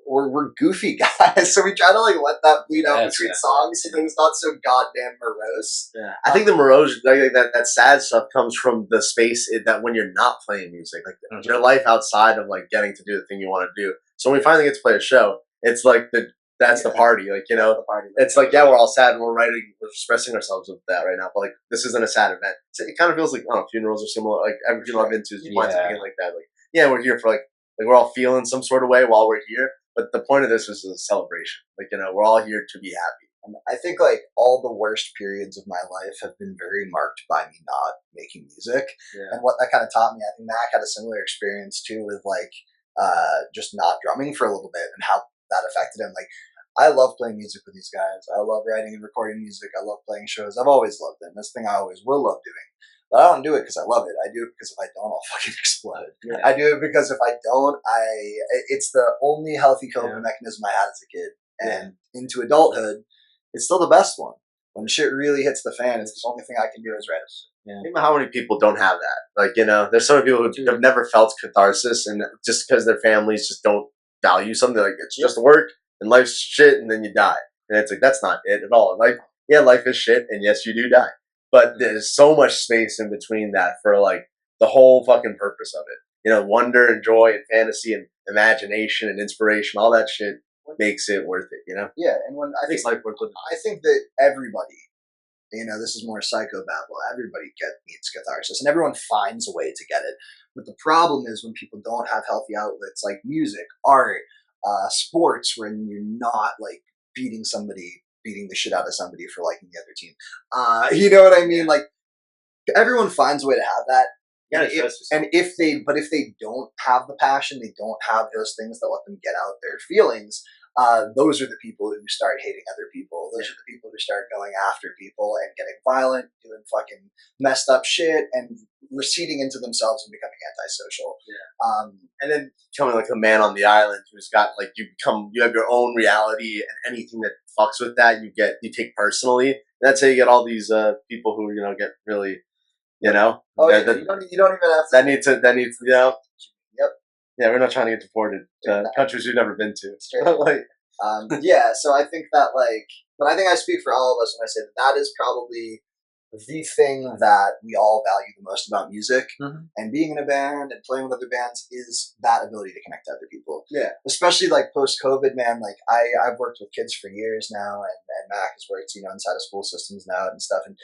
we're goofy guys, so we try to like let that bleed out That's between it. songs, so that it's not so goddamn morose. Yeah. I think the morose, like that sad stuff comes from the space that when you're not playing music, like Mhm. your life outside of like getting to do the thing you want to do. So when we finally get to play a show, it's like that's the party. Like, you know, The party. it's like, yeah, we're all sad and we're expressing ourselves with that right now. But like, this isn't a sad event. It kind of feels like, I don't know, funerals are similar. Like every funeral I've been to, you want to begin like that. Like, yeah, we're here for like we're all feeling some sort of way while we're here. But the point of this was a celebration. Like, you know, we're all here to be happy. And I think like all the worst periods of my life have been very marked by me not making music. Yeah. And what that kind of taught me, I think Mac had a similar experience too with like just not drumming for a little bit and how that affected him. Like, I love playing music with these guys. I love writing and recording music. I love playing shows. I've always loved it. And that's the thing I always will love doing. But I don't do it because I love it. I do it because if I don't, I'll fucking explode. Yeah. I do it because if I don't, it's the only healthy coping mechanism I had as a kid. And into adulthood, it's still the best one. When shit really hits the fan, it's the only thing I can do is write it. Think about how many people don't have that. Like, you know, there's so many people who have never felt catharsis, and just because their families just don't value something, like it's just work and life's shit, and then you die. And it's like, that's not it at all. Like, yeah, life is shit, and yes, you do die. But there's so much space in between that for like the whole fucking purpose of it. You know, wonder and joy and fantasy and imagination and inspiration, all that shit makes it worth it, you know? Yeah, and when I think Makes life worth living. I think that everybody, this is more psychobabble, everybody needs catharsis, and everyone finds a way to get it. But the problem is when people don't have healthy outlets like music, art, sports, when you're not like beating the shit out of somebody for liking the other team. You know what I mean? Like, everyone finds a way to have that. And if they don't have the passion, they don't have those things that let them get out their feelings, those are the people who start hating other people. Those are the people who start going after people and getting violent, doing fucking messed up shit, and receding into themselves and becoming antisocial. And then becoming like a man on the island who's got like you have your own reality, and anything that fucks with that you take personally. And that's how you get all these people who get really you don't even have to. That needs Yep. Yeah, we're not trying to get deported to countries we've never been to. So I think that but I think I speak for all of us when I say that is probably the thing that we all value the most about music, and being in a band and playing with other bands is that ability to connect to other people. Yeah. Especially post-COVID, man. I've worked with kids for years now, and Mac has worked, inside of school systems now and stuff. And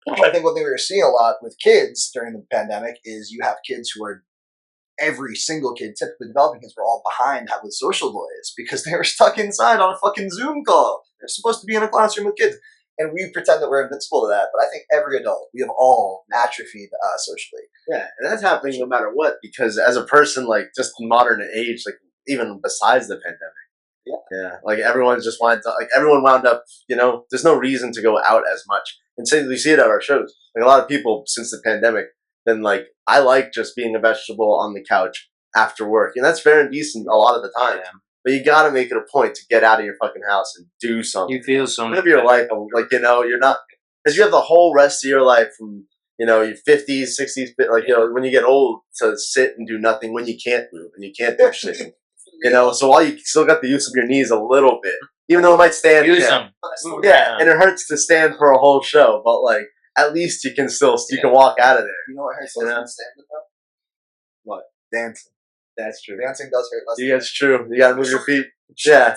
I think one thing we were seeing a lot with kids during the pandemic is you have kids who are every single kid, typically developing kids, were all behind with social boys because they were stuck inside on a fucking Zoom call. They're supposed to be in a classroom with kids. And we pretend that we're invincible to that, but I think every adult, we have all atrophied socially. Yeah, and that's happening no matter what, because as a person, just in modern age, even besides the pandemic, everyone wound up, there's no reason to go out as much. And we see it at our shows. A lot of people since the pandemic, then I like just being a vegetable on the couch after work, and that's fair and decent a lot of the time. Yeah. But you got to make it a point to get out of your fucking house and do something. You feel something. Live your life, you're not, because you have the whole rest of your life from, your 50s, 60s, when you get old, to sit and do nothing when you can't move and you can't do shit. So while you still got the use of your knees a little bit, even though it might stand. Use them. Yeah, and it hurts to stand for a whole show, but at least you can can walk out of there. You know what hurts less than standing though? What? Dancing. That's true. Dancing does hurt less. Yeah, it's true. You gotta move your feet. Yeah.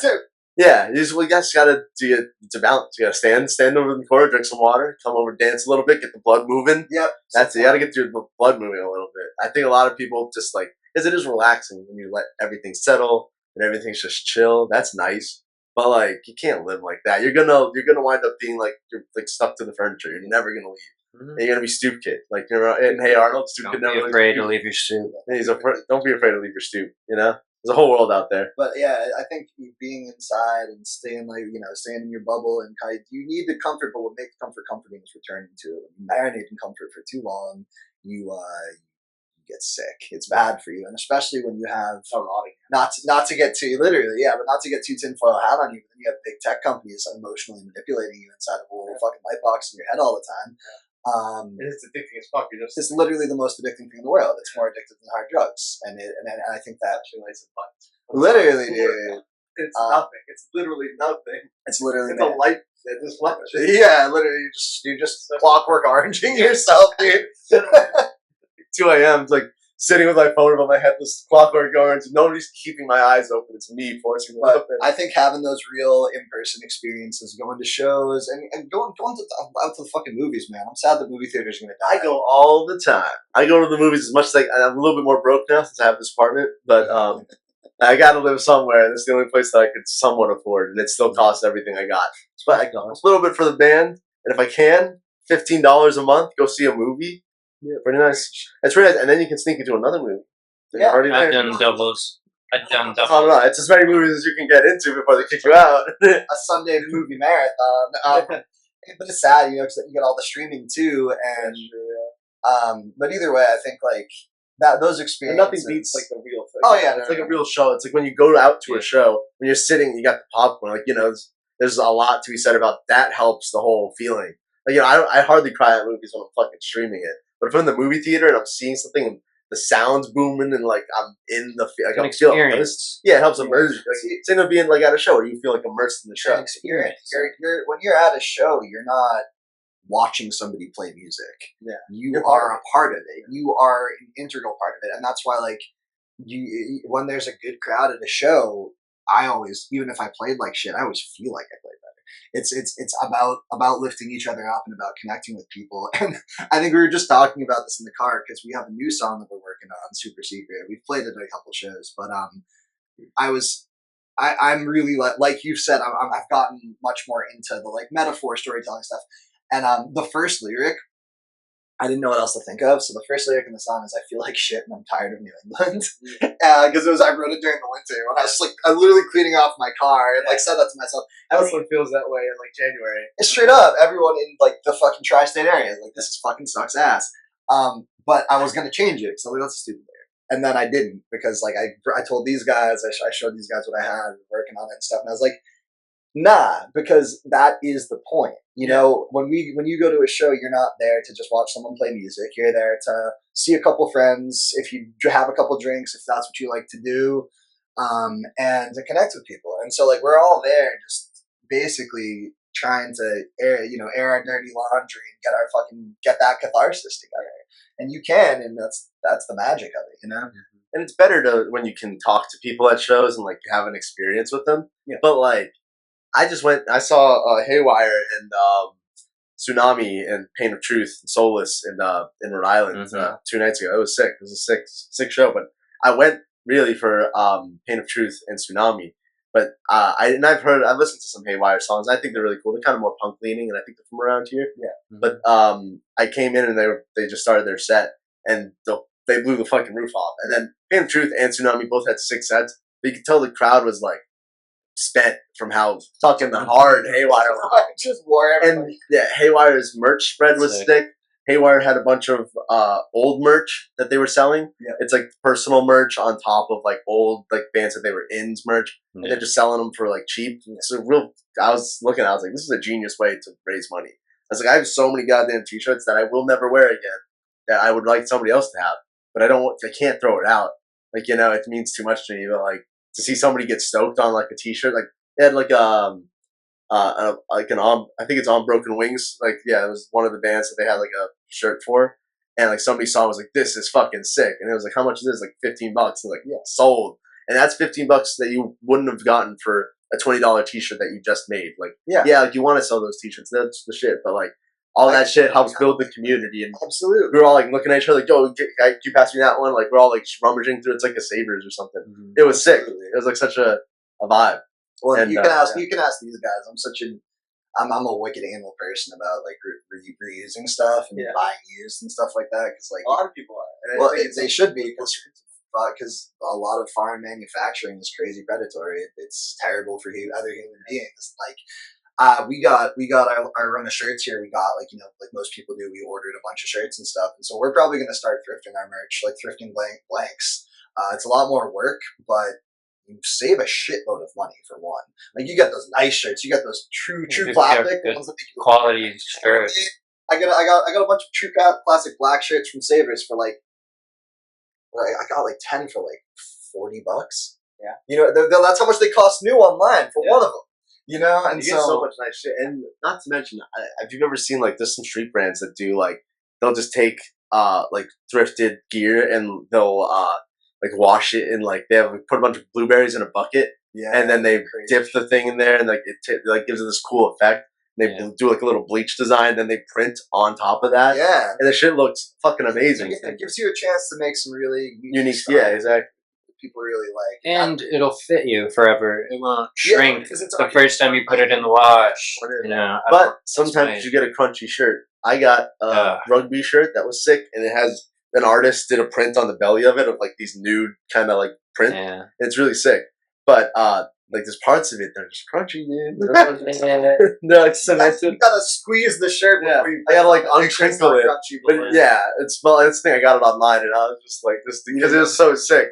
Yeah, we just gotta do it to balance. You gotta stand over in the corner, drink some water, come over, dance a little bit, get the blood moving. Yep. That's it. You gotta get your blood moving a little bit. I think a lot of people just like, because it is relaxing when you let everything settle and everything's just chill. That's nice, but like you can't live like that. You're gonna wind up being like you're like stuck to the furniture. You're never gonna leave. And you're gonna be stoop kid. Like you're in Hey Arnold, stoop kid Don't never be afraid to leaves. leave your stoop. Don't be afraid to leave your stoop. You know, there's a whole world out there. But yeah, I think being inside and staying staying in your bubble and kind of, you need the comfort, but what makes comfort comforting is returning to it. When you marinate in comfort for too long, you get sick. It's bad for you, and especially when you have not to get too literally, yeah, but not to get too tinfoil hat on you. But then you have big tech companies emotionally manipulating you inside of a little fucking light box in your head all the time. It's addicting as fuck. It's literally the most addicting thing in the world. It's more addictive than hard drugs, and I think that literally, dude. It's nothing. It's literally nothing. It's literally It's a light that just flashes. yeah, literally, you're just clockwork oranging yourself, dude. 2 a.m. It's like sitting with my phone above my head, this clockwork orange. Nobody's keeping my eyes open. It's me forcing them But open. I think having those real in-person experiences, going to shows, and going out to the fucking movies, man. I'm sad the movie theater's gonna die. I go all the time. I go to the movies as much as I'm a little bit more broke now since I have this apartment, but I gotta live somewhere. This is the only place that I could somewhat afford, and it still costs everything I got. But I go a little bit for the band, and if I can, $15 a month, go see a movie. Yeah, pretty nice. That's pretty nice, and then you can sneak into another movie. Yeah. I've done doubles. I've done doubles. I don't know. It's as many movies as you can get into before they kick you out. A Sunday movie marathon. But it's sad, because you get all the streaming too, and but either way, I think like that those And experiences. nothing beats like the real thing. Oh yeah, It's like a real show. It's like when you go out to a show, when you're sitting, you got the popcorn. Like there's a lot to be said about that. Helps the whole feeling. Like I hardly cry at movies when I'm fucking streaming it. But if I'm in the movie theater and I'm seeing something and the sound's booming and like I'm in the like I'm feeling experience. it helps immerse you. Like, it's of being like at a show where you feel like immersed in the show. Experience. When you're at a show, you're not watching somebody play music. Yeah, you are a part of it. You are an integral part of it, and that's why like when there's a good crowd at a show, I always, even if I played like shit, I always feel like I played better. It's about lifting each other up and about connecting with people. And I think we were just talking about this in the car because we have a new song that we're working on, super secret. We've played it at a couple shows, but I'm really like you said, I've gotten much more into the like metaphor storytelling stuff. And the first lyric, I didn't know what else to think of. So the first lyric in the song is "I feel like shit and I'm tired of New England," because I wrote it during the winter when I was like I literally cleaning off my car and like said that to myself. Everyone feels that way in like January. Straight up, everyone in like the fucking tri-state area, like this is fucking sucks ass. But I was gonna change it, so that's a stupid lyric. And then I didn't because like I told these guys, I showed these guys what I had, working on it and stuff, and I was like, nah, because that is the point. You know, when you go to a show, you're not there to just watch someone play music. You're there to see a couple friends, if you have a couple drinks, if that's what you like to do, and to connect with people. And so, like, we're all there just basically trying to air our dirty laundry and get that catharsis together. And you can, and that's the magic of it, And it's better when you can talk to people at shows and like have an experience with them. Yeah. But like, I saw Haywire and Tsunami and Pain of Truth and Solace in Rhode Island 2 nights ago. It was sick. It was a sick show. But I went really for Pain of Truth and Tsunami. But I've listened to some Haywire songs. I think they're really cool. They're kind of more punk leaning, and I think they're from around here. Yeah. But I came in and they just started their set, and they blew the fucking roof off. And then Pain of Truth and Tsunami both had 6 sets. But you could tell the crowd was like spent from how fucking hard Haywire was. just wore everybody. And yeah, Haywire's merch spread was sick. Haywire had a bunch of old merch that they were selling. Yeah. It's like personal merch on top of like old like bands that they were in's merch. And they're just selling them for like cheap. It's a real. I was like, this is a genius way to raise money. I was like, I have so many goddamn t-shirts that I will never wear again that I would like somebody else to have, but I can't throw it out. Like, it means too much to me. But like to see somebody get stoked on like a t-shirt, like they had like I think it's On Broken Wings. Like, yeah, it was one of the bands that they had like a shirt for. And like somebody saw it, was like, this is fucking sick. And it was like, how much is this? Like $15. And like, yeah, sold. And that's $15 that you wouldn't have gotten for a $20 t-shirt that you just made. Like, Yeah. like you want to sell those t-shirts. That's the shit. But like all that shit helps build the community. And Absolutely. we were all like looking at each other like, yo, can you pass me that one? Like we're all like rummaging through. It's like a Savers or something. Mm-hmm. It was sick. Absolutely. It was like such a vibe. Well, And, you can ask yeah. you can ask these guys. I'm a wicked anal person about like reusing stuff and buying used and stuff like that, because like A lot of people are. And I well, think they should be, because a lot of foreign manufacturing is crazy predatory. It's terrible for other human beings. Like we got our run of shirts here. We got like most people do. We ordered a bunch of shirts and stuff, and so we're probably going to start thrifting our merch, like thrifting blanks. It's a lot more work, but you save a shitload of money for one. Like you get those nice shirts, you get those true plastic ones that they quality shirts. I got a bunch of true plastic black shirts from Savers for like I got like 10 for like $40. Yeah, that's how much they cost new online for one of them. And you get so much nice shit. And not to mention, have you ever seen like there's some street brands that do like they'll just take like thrifted gear and they'll like wash it in like they have put a bunch of blueberries in a bucket and then they dip the thing in there and like it like gives it this cool effect. They do like a little bleach design, then they print on top of that. Yeah, and the shit looks fucking amazing. It gives you a chance to make some really unique stuff. Yeah, exactly. People really like, and it'll fit you forever. It won't shrink it's the first time you put it in the wash. But sometimes you get a crunchy shirt. I got a rugby shirt that was sick, and it has an artist did a print on the belly of it of like these nude kind of like print. Yeah. It's really sick. But like there's parts of it that are just crunchy, dude. They're like cemented. You gotta squeeze the shirt before you. I gotta like uncrinkle it. But yeah, it's the thing. I got it online, and I was just like this because it was so sick.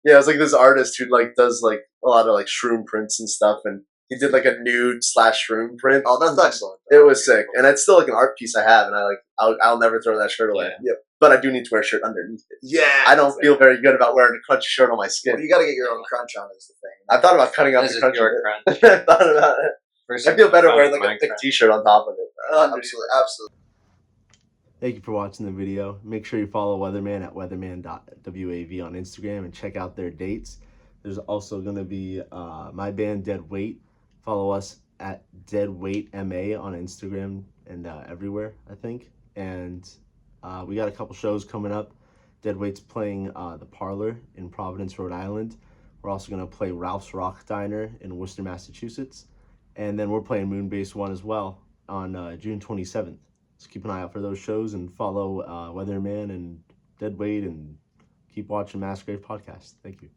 Yeah, it's like this artist who like does like a lot of like shroom prints and stuff, and he did like a nude / shroom print. Oh, that's excellent. It was sick, and it's still like an art piece I have, and I'll never throw that shirt away. Yep. But I do need to wear a shirt underneath it. Yeah, I don't feel very good about wearing a crunchy shirt on my skin. Well, you got to get your own crunch on is the thing. I thought about cutting out This the is crunch. your crunch. I thought about it. I feel better wearing like a thick t-shirt on top of it. Absolutely. Thank you for watching the video. Make sure you follow Weatherman at weatherman.wav on Instagram and check out their dates. There's also going to be my band Dead Weight. Follow us at Dead Weight MA on Instagram and everywhere, I think. And we got a couple shows coming up. Dead Weight's playing the Parlor in Providence, Rhode Island. We're also going to play Ralph's Rock Diner in Worcester, Massachusetts. And then we're playing Moonbase 1 as well on June 27th. So keep an eye out for those shows and follow Weatherman and Dead Weight and keep watching Massgrave podcast. Thank you.